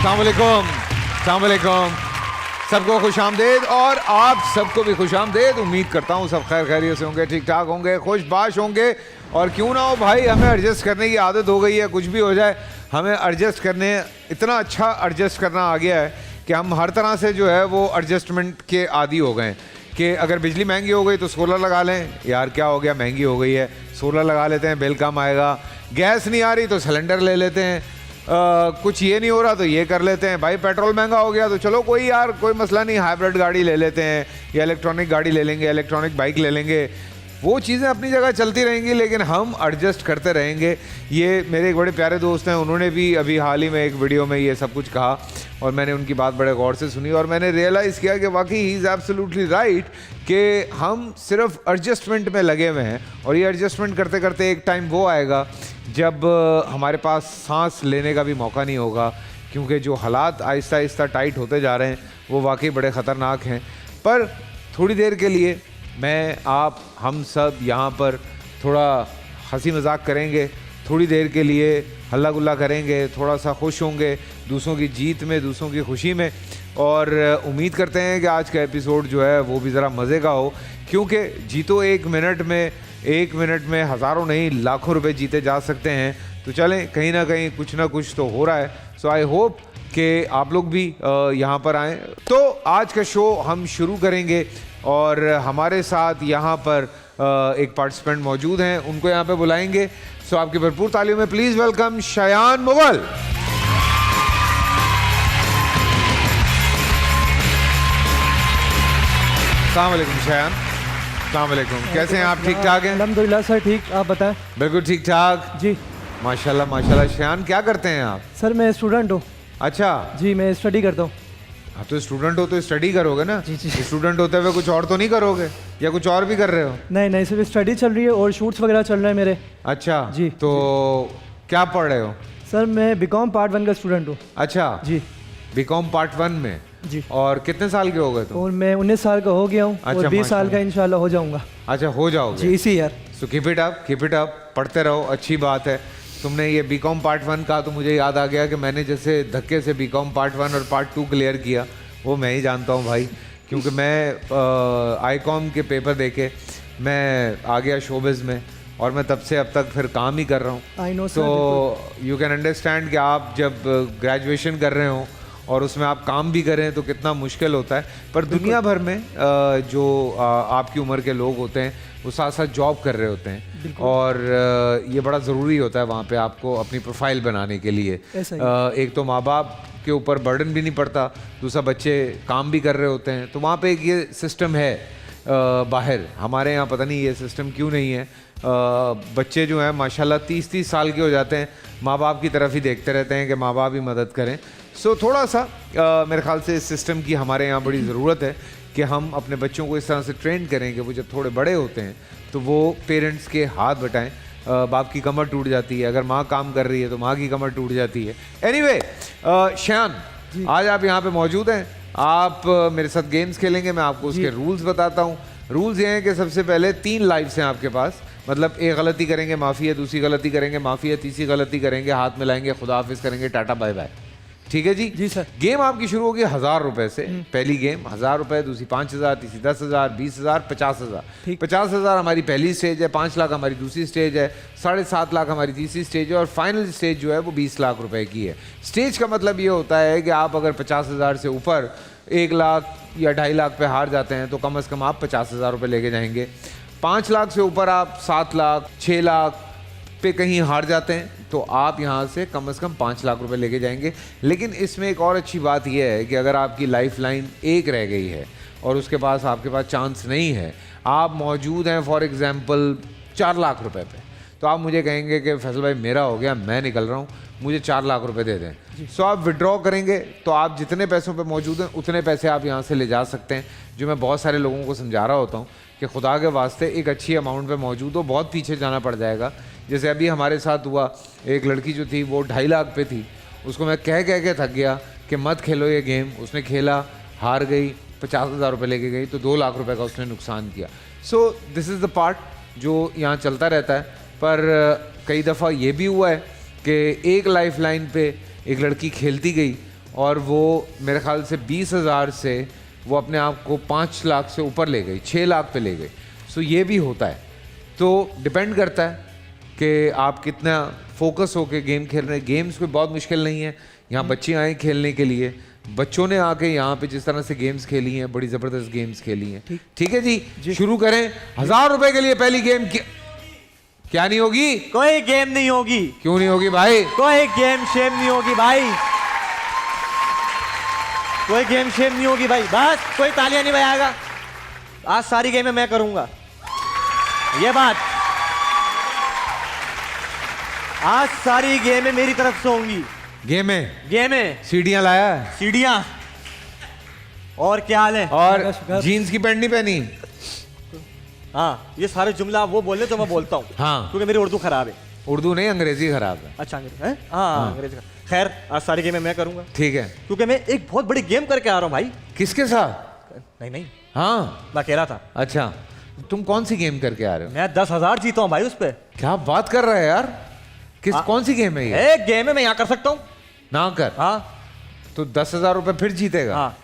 अस्सलाम वालेकुम, सबको खुश आमदेद और आप सबको भी खुश आमदेद। उम्मीद करता हूँ सब खैर खैरियत से होंगे, ठीक ठाक होंगे, खुशबाश होंगे। और क्यों ना हो भाई, हमें एडजस्ट करने की आदत हो गई है। कुछ भी हो जाए हमें एडजस्ट करने, इतना अच्छा एडजस्ट करना आ गया है कि हम हर तरह से जो है वो एडजस्टमेंट के आदी हो गए हैं। कि अगर बिजली महंगी हो गई तो सोलर लगा लें, यार क्या हो गया, महंगी हो गई है, सोलर लगा लेते हैं, बिल कम आएगा। गैस नहीं आ रही तो सिलेंडर ले लेते हैं, कुछ ये नहीं हो रहा तो ये कर लेते हैं। भाई पेट्रोल महंगा हो गया तो चलो कोई यार कोई मसला नहीं, हाइब्रिड गाड़ी ले लेते हैं या इलेक्ट्रॉनिक गाड़ी ले लेंगे, इलेक्ट्रॉनिक बाइक ले लेंगे। वो चीज़ें अपनी जगह चलती रहेंगी लेकिन हम एडजस्ट करते रहेंगे। ये मेरे एक बड़े प्यारे दोस्त हैं, उन्होंने भी अभी हाल ही में एक वीडियो में ये सब कुछ कहा और मैंने उनकी बात बड़े गौर से सुनी और मैंने रियलाइज़ किया कि वाकई ही इज़ एब्सोल्युटली राइट कि हम सिर्फ एडजस्टमेंट में लगे हुए हैं। और ये एडजस्टमेंट करते करते एक टाइम वो आएगा जब हमारे पास सांस लेने का भी मौका नहीं होगा, क्योंकि जो हालात आहिस्ता आहिस्ता टाइट होते जा रहे हैं वो वाकई बड़े ख़तरनाक हैं। पर थोड़ी देर के लिए मैं, आप, हम सब यहाँ पर थोड़ा हंसी मजाक करेंगे, थोड़ी देर के लिए हल्ला गुल्ला करेंगे, थोड़ा सा खुश होंगे दूसरों की जीत में, दूसरों की खुशी में। और उम्मीद करते हैं कि आज का एपिसोड जो है वो भी ज़रा मज़े का हो, क्योंकि जीतो एक मिनट में हज़ारों नहीं लाखों रुपए जीते जा सकते हैं। तो चलें, कहीं ना कहीं कुछ ना कुछ तो हो रहा है। सो आई होप कि आप लोग भी यहाँ पर आएँ। तो आज का शो हम शुरू करेंगे और हमारे साथ यहाँ पर एक पार्टिसिपेंट मौजूद हैं, उनको यहाँ पे बुलाएंगे। सो आपकी भरपूर तालियों में प्लीज़ वेलकम शयान मुगल। अस्सलाम वालेकुम शयान। अस्सलाम वालेकुम, कैसे हैं आप? ठीक ठाक हैं? अल्हम्दुलिल्लाह सर, ठीक। आप बताएं? बिल्कुल ठीक ठाक जी। माशाल्लाह माशाल्लाह। शयान क्या करते हैं आप? सर मैं स्टूडेंट हूँ। अच्छा जी, मैं स्टडी करता हूँ। आप तो स्टूडेंट हो तो स्टडी करोगे ना? जी, जी। स्टूडेंट होते हुए कुछ और तो नहीं करोगे, या कुछ और भी कर रहे हो? नहीं नहीं, सिर्फ स्टडी चल रही है और शूट्स वगैरह चल रहे हैं मेरे। अच्छा जी। तो क्या पढ़ रहे हो? सर मैं बीकॉम पार्ट 1 का स्टूडेंट हूँ। अच्छा जी बीकॉम पार्ट 1 में। जी। और कितने साल के हो गए तुम? और मैं 19 साल का हो गया हूँ अच्छा, और 20 साल का माशाल्लाह। इंशाल्लाह हो जाऊँगा। अच्छा हो जाओगे जी, इसी year. So keep it up, पढ़ते रहो, अच्छी बात है। तुमने ये बीकॉम पार्ट 1 का तो मुझे याद आ गया कि मैंने जैसे धक्के से बीकॉम पार्ट 1 और पार्ट 2 क्लियर किया, वो मैं ही जानता हूँ भाई, क्योंकि मैं आईकॉम के पेपर देके मैं आ गया शोबिज़ में और मैं तब से अब तक फिर काम ही कर रहा हूँ। I know sir. तो यू कैन अंडरस्टैंड कि आप जब ग्रेजुएशन कर रहे हो और उसमें आप काम भी करें तो कितना मुश्किल होता है। पर दुनिया भर में जो आपकी उम्र के लोग होते हैं वो साथ साथ जॉब कर रहे होते हैं और ये बड़ा ज़रूरी होता है वहाँ पे आपको अपनी प्रोफाइल बनाने के लिए। एक तो माँ बाप के ऊपर बर्डन भी नहीं पड़ता, दूसरा बच्चे काम भी कर रहे होते हैं, तो वहाँ पे एक ये सिस्टम है। बाहर हमारे यहाँ पता नहीं ये सिस्टम क्यों नहीं है। बच्चे जो हैं माशाल्लाह 30-30 साल के हो जाते हैं, माँ बाप की तरफ ही देखते रहते हैं कि माँ बाप ही मदद करें। सो थोड़ा सा मेरे ख्याल से इस सिस्टम की हमारे यहाँ बड़ी ज़रूरत है कि हम अपने बच्चों को इस तरह से ट्रेन करें कि वो जब थोड़े बड़े होते हैं तो वो पेरेंट्स के हाथ बटाएं। बाप की कमर टूट जाती है, अगर माँ काम कर रही है तो माँ की कमर टूट जाती है। एनीवे शयान, आज आप यहाँ पे मौजूद हैं, आप मेरे साथ गेम्स खेलेंगे। मैं आपको उसके रूल्स बताता हूँ। रूल्स ये हैं कि सबसे पहले 3 लाइफ्स हैं आपके पास, मतलब एक गलती करेंगे माफ़ी है, दूसरी गलती करेंगे माफ़ी है, तीसरी गलती करेंगे हाथ मिलाएंगे, खुदा हाफिज़ करेंगे, टाटा बाय बाय। ठीक है जी? जी सर। गेम आपकी शुरू होगी 1000 रुपए से। पहली गेम 1000 रुपए, दूसरी 5000, तीसरी 10,000, 20,000, 50,000। 50,000 हमारी पहली स्टेज है, 5 लाख हमारी दूसरी स्टेज है, 7.5 लाख हमारी तीसरी स्टेज है और फाइनल स्टेज जो है वो 20 लाख रुपए की है। स्टेज का मतलब ये होता है कि आप अगर 50,000 से ऊपर 1 लाख या 2.5 लाख पे हार जाते हैं तो कम से कम आप 50,000 रुपये लेके जाएंगे। 5 लाख से ऊपर आप 7 लाख 6 लाख पे कहीं हार जाते हैं तो आप यहाँ से कम 5 लाख रुपए लेके जाएंगे। लेकिन इसमें एक और अच्छी बात यह है कि अगर आपकी लाइफ लाइन एक रह गई है और उसके पास आपके पास चांस नहीं है, आप मौजूद हैं फॉर एग्जांपल 4 लाख रुपए पे, तो आप मुझे कहेंगे कि फैसल भाई मेरा हो गया, मैं निकल रहा हूँ, मुझे 4 लाख रुपए दे दें। सो आप विड्रॉ करेंगे तो आप जितने पैसों पे मौजूद हैं उतने पैसे आप यहाँ से ले जा सकते हैं। जो मैं बहुत सारे लोगों को समझा रहा होता हूँ कि खुदा के वास्ते एक अच्छी अमाउंट पे मौजूद हो, बहुत पीछे जाना पड़ जाएगा। जैसे अभी हमारे साथ हुआ, एक लड़की जो थी वो 2.5 लाख पे थी, उसको मैं कह के थक गया कि मत खेलो ये गेम, उसने खेला, हार गई, 50,000 रुपये लेके गई, तो 2 लाख रुपए का उसने नुकसान किया। So this is the part जो यहाँ चलता रहता है। पर कई दफ़ा ये भी हुआ है कि एक लाइफ लाइन पे एक लड़की खेलती गई और वो मेरे ख्याल से 20,000 से वो अपने आप को 5 लाख से ऊपर ले गई, 6 लाख पे ले गई। सो ये भी होता है, तो डिपेंड करता है कि आप कितना फोकस होके गेम खेल रहे हैं। गेम्स कोई बहुत मुश्किल नहीं है, यहाँ बच्चे आए खेलने के लिए, बच्चों ने आके यहाँ पे जिस तरह से गेम्स खेली हैं, बड़ी ज़बरदस्त गेम्स खेली हैं। ठीक है जी, शुरू करें। 1000 रुपए के लिए पहली गेम क्या नहीं होगी? कोई गेम नहीं होगी। क्यों नहीं होगी भाई? कोई गेम शेम नहीं होगी भाई, कोई गेम शेम नहीं होगी भाई। बस कोई तालियां नहीं बजाएगा, आज सारी गेमें मैं करूंगा, ये बात। आज सारी गेमें मेरी तरफ से होंगी। गेमें सीढ़ियां लाया है? सीढ़ियां। और क्या हाल है? और जीन्स की पैंट नहीं पहनी? हाँ, ये सारे जुमला आप वो बोले तो मैं बोलता हूँ। हाँ, क्योंकि मेरी उर्दू खराब है। उर्दू नहीं, अंग्रेजी खराब है। अच्छा अंग्रेजी है? हाँ अंग्रेजी। खैर, आज सारी गेमें मैं करूंगा। ठीक है, क्योंकि मैं एक बहुत बड़ी गेम करके आ रहा हूँ भाई। किसके साथ? नहीं, हाँ, मैं अकेला था। अच्छा, तुम कौन सी गेम करके आ रहे हो? मैं 10,000 जीता हूँ भाई उस पे। क्या बात कर रहे हैं यार? कौन सी गेम है ये? एक गेम है, मैं यहाँ कर सकता हूँ ना कर। हाँ, तो 10,000 रुपए फिर जीतेगा? हाँ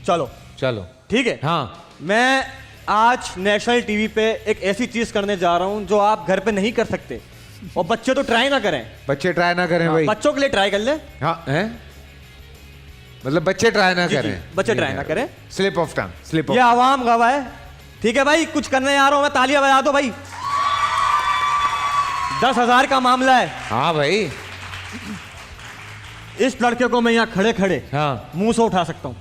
चलो चलो ठीक है। हाँ, मैं आज नेशनल टीवी पे एक ऐसी चीज करने जा रहा हूँ जो आप घर पे नहीं कर सकते, और बच्चे तो ट्राई ना करें। बच्चे ट्राई ना करें भाई? बच्चों के लिए ट्राई कर ले। हाँ हैं, मतलब बच्चे ट्राई ना जी, करें? जी, बच्चे ट्राई ना करें। Slip of tongue, slip of. ये आवाम गवाह है। ठीक है भाई, कुछ करने आ रहा हूँ मैं, तालियां बजा दो भाई। 10,000 का मामला है। हाँ भाई, इस लड़के को मैं यहाँ खड़े खड़े हाँ मुंह से उठा सकता हूँ।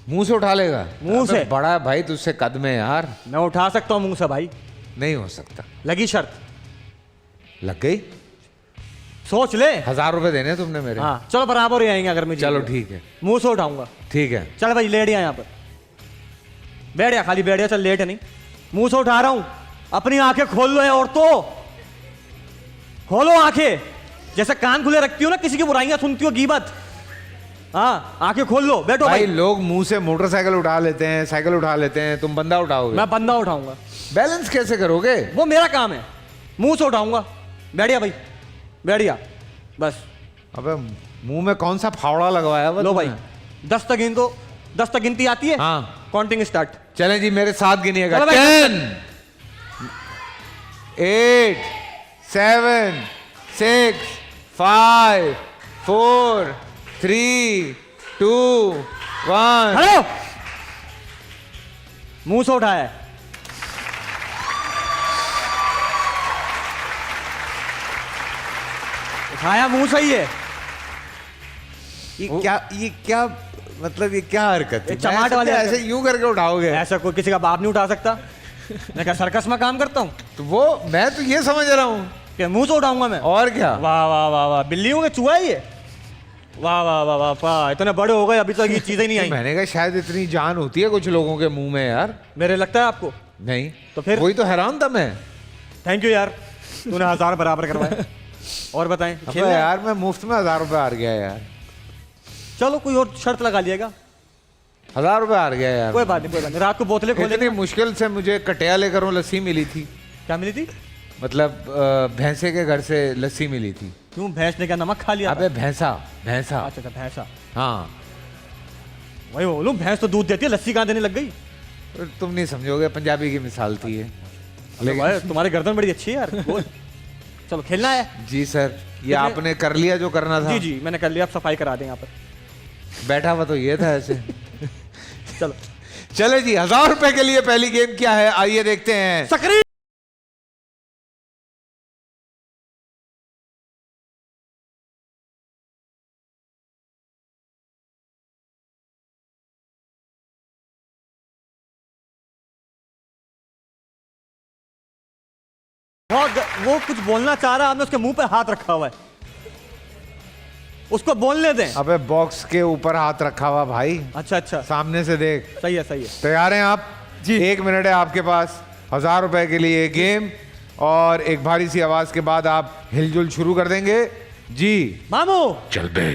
मुंह से उठा लेगा? मुंह से। बड़ा है भाई, तुझसे कद में यार। मैं उठा सकता हूँ मुंह से भाई। नहीं हो सकता। लगी शर्त? लग गई। सोच ले। 1000 रुपए देने तुमने मेरे? हाँ चलो, बराबर ही आएंगे अगर मैं जीत चलो गया। ठीक है, मुंह से उठाऊंगा। ठीक है। चल भाई, लेट यहाँ पर बैठ जा, खाली बैठ जा, चल, लेट है नहीं। मुंह से उठा रहा हूं, अपनी आंखें खोल लो। और तो खोलो आंखें, जैसे कान खुले रखती हो ना, किसी की बुराइयां सुनती हो, गीबत। हाँ, आंखें खोल लो, बैठो भाई। भाई। लोग मुंह से मोटरसाइकिल उठा लेते हैं, साइकिल उठा लेते हैं, तुम बंदा उठाओगे? मैं बंदा उठाऊंगा। बैलेंस कैसे करोगे? वो मेरा काम है, मुंह से उठाऊंगा। बैठिया भाई, बैठिया बस। अबे मुंह में कौन सा फावड़ा लगवाया हुआ लो तुमने? भाई, 10 तक गिन दो। 10 तक गिनती आती है? हाँ। Counting start. चलें जी, मेरे साथ गिनिएगा। चलो भाई, 10, 8, 7, 6, 5, 4, 3, 2, 1। हेलो, मुंह से उठाया है। उठाया मुंह से ही है। ये क्या मतलब, ये क्या हरकत है? ये चमाट वाले ऐसे यूं करके उठाओगे? ऐसा कोई किसी का बाप नहीं उठा सकता। मैं क्या सर्कस में काम करता हूँ तो वो मैं तो ये समझ रहा हूँ कि मुंह से उठाऊंगा मैं? और क्या? वाह वाह वाह वाह, बिल्लियों के चूहा है ये। वाह वाह वाह वाह वाह, इतने बड़े हो गए अभी तक ये चीजें नहीं आई। मैंने कहा शायद इतनी जान होती है कुछ लोगों के मुंह में यार। मेरे लगता है आपको? नहीं तो फिर? वही तो हैरान था मैं। थैंक यू यार, तूने 1000 बराबर करवाए। और बताएं, अबे खेलना है? यार मैं मुफ्त में 1000 रुपए हार गया यार। चलो कोई और शर्त लगा लिएगा। 1000 रुपए हार गया यार। कोई बात नहीं, कोई बात नहीं। रात को बोतलें खोले। इतनी मुश्किल से मुझे कटिया लेकर वो लस्सी मिली थी। क्या मिली थी? मतलब भैंसे के घर से लस्सी मिली थी। क्यों, भैंस ने क्या नमक खा लिया था? अबे भैंसा, भैंसा। अच्छा अच्छा, भैंसा। हाँ, वही बोलूं, भैंस तो दूध देती है, लस्सी कहाँ देने लग गई? तुम नहीं समझोगे, पंजाबी की मिसाल थी ये। लेकिन भाई तुम्हारी गर्दन बड़ी अच्छी है यार। बोल। चलो खेलना है? जी सर, ये आपने कर लिया जो करना था। जी जी, मैंने कर लिया। आप सफाई करा दें यहाँ पर। बैठा हुआ तो ये था ऐसे। चलो चले जी, 1000 रुपए के लिए पहली गेम क्या है, आइए देखते हैं। सक्रिय। वो कुछ बोलना चाह रहा है, हमने उसके मुंह पे हाथ रखा हुआ है, उसको बोलने दें। अबे बॉक्स के ऊपर हाथ रखा हुआ भाई। अच्छा अच्छा, सामने से देख। सही है सही है। तैयार हैं आप? जी। 1 मिनट है आपके पास 1000 रुपए के लिए गेम, और एक भारी सी आवाज के बाद आप हिलजुल शुरू कर देंगे। जी मामू। चल बे।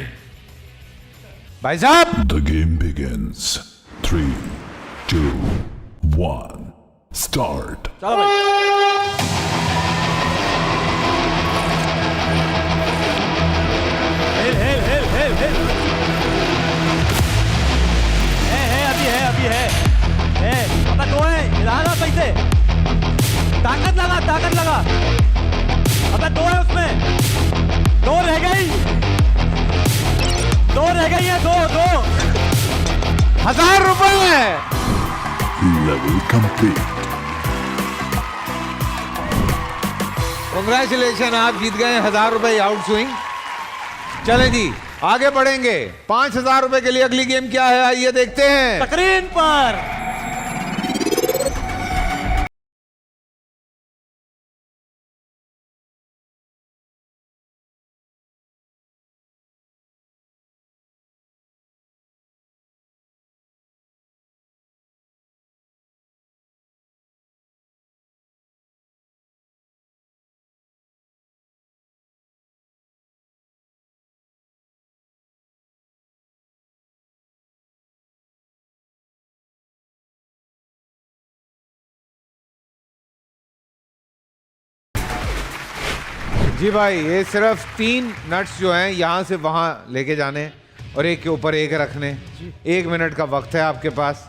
भाई साहब, The game begins. 3, 2, 1, start. चलो भाई। हिल हिल हिल। अभी है अबे दो है, हिलाना सही से, ताकत लगा अबे दो है उसमें, दो रह गई है, दो 1000 रुपए। Level complete. कांग्रेचुलेशन, आप जीत गए 1000 रुपए आउट स्विंग। चलें जी, आगे बढ़ेंगे। 5000 रुपए के लिए अगली गेम क्या है, आइए देखते हैं। स्क्रीन पर। जी भाई, ये सिर्फ 3 नट्स जो हैं यहाँ से वहाँ लेके जाने और एक के ऊपर एक रखने। 1 मिनट का वक्त है आपके पास।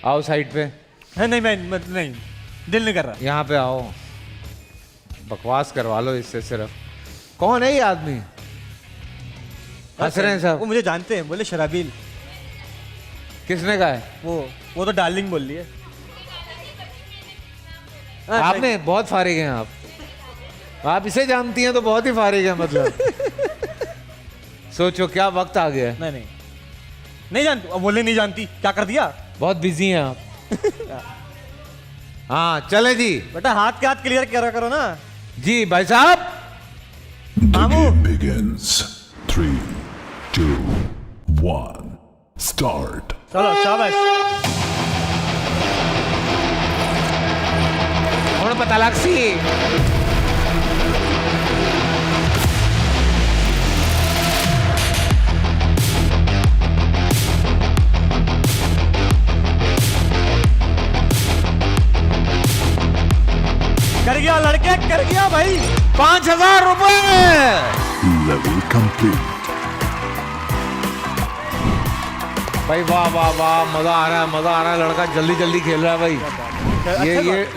आओ साइड पे। है नहीं, मैं नहीं, दिल नहीं कर रहा। यहाँ पे आओ, बकवास करवा लो इससे सिर्फ। कौन है ये आदमी? हंस रहे हैं सब। वो मुझे जानते हैं, बोले शराबील। किसने कहा है? वो तो डार्लिंग बोल रही है। आपने बहुत फारिग हैं आप इसे जानती हैं तो बहुत ही फारिग है मतलब। सोचो क्या वक्त आ गया है। नहीं जानती, अब बोले नहीं जानती, क्या कर दिया? बहुत बिजी हैं आप। हाँ चले जी। बेटा हाथ के हाथ क्लियर करो ना। जी भाई साहब। The Mamu. game begins. 3, 2, 1, start. चलो शाबाश। ਹੁਣ ਪਤਾ ਲੱਗ ਸੀ। कर गया लड़के, कर गया भाई। 5000 रुपए। Level complete. भाई वाह वाह वाह, मजा आ रहा है। लड़का जल्दी जल्दी खेल रहा है भाई। ये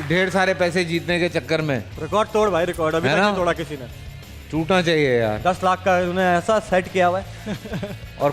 ढेर सारे पैसे जीतने के चक्कर में। रिकॉर्ड तोड़ भाई, रिकॉर्ड अभी है तक ना? नहीं तोड़ा किसी ने। टूटना चाहिए यार। 10 लाख का उन्हें ऐसा सेट किया हुआ है। और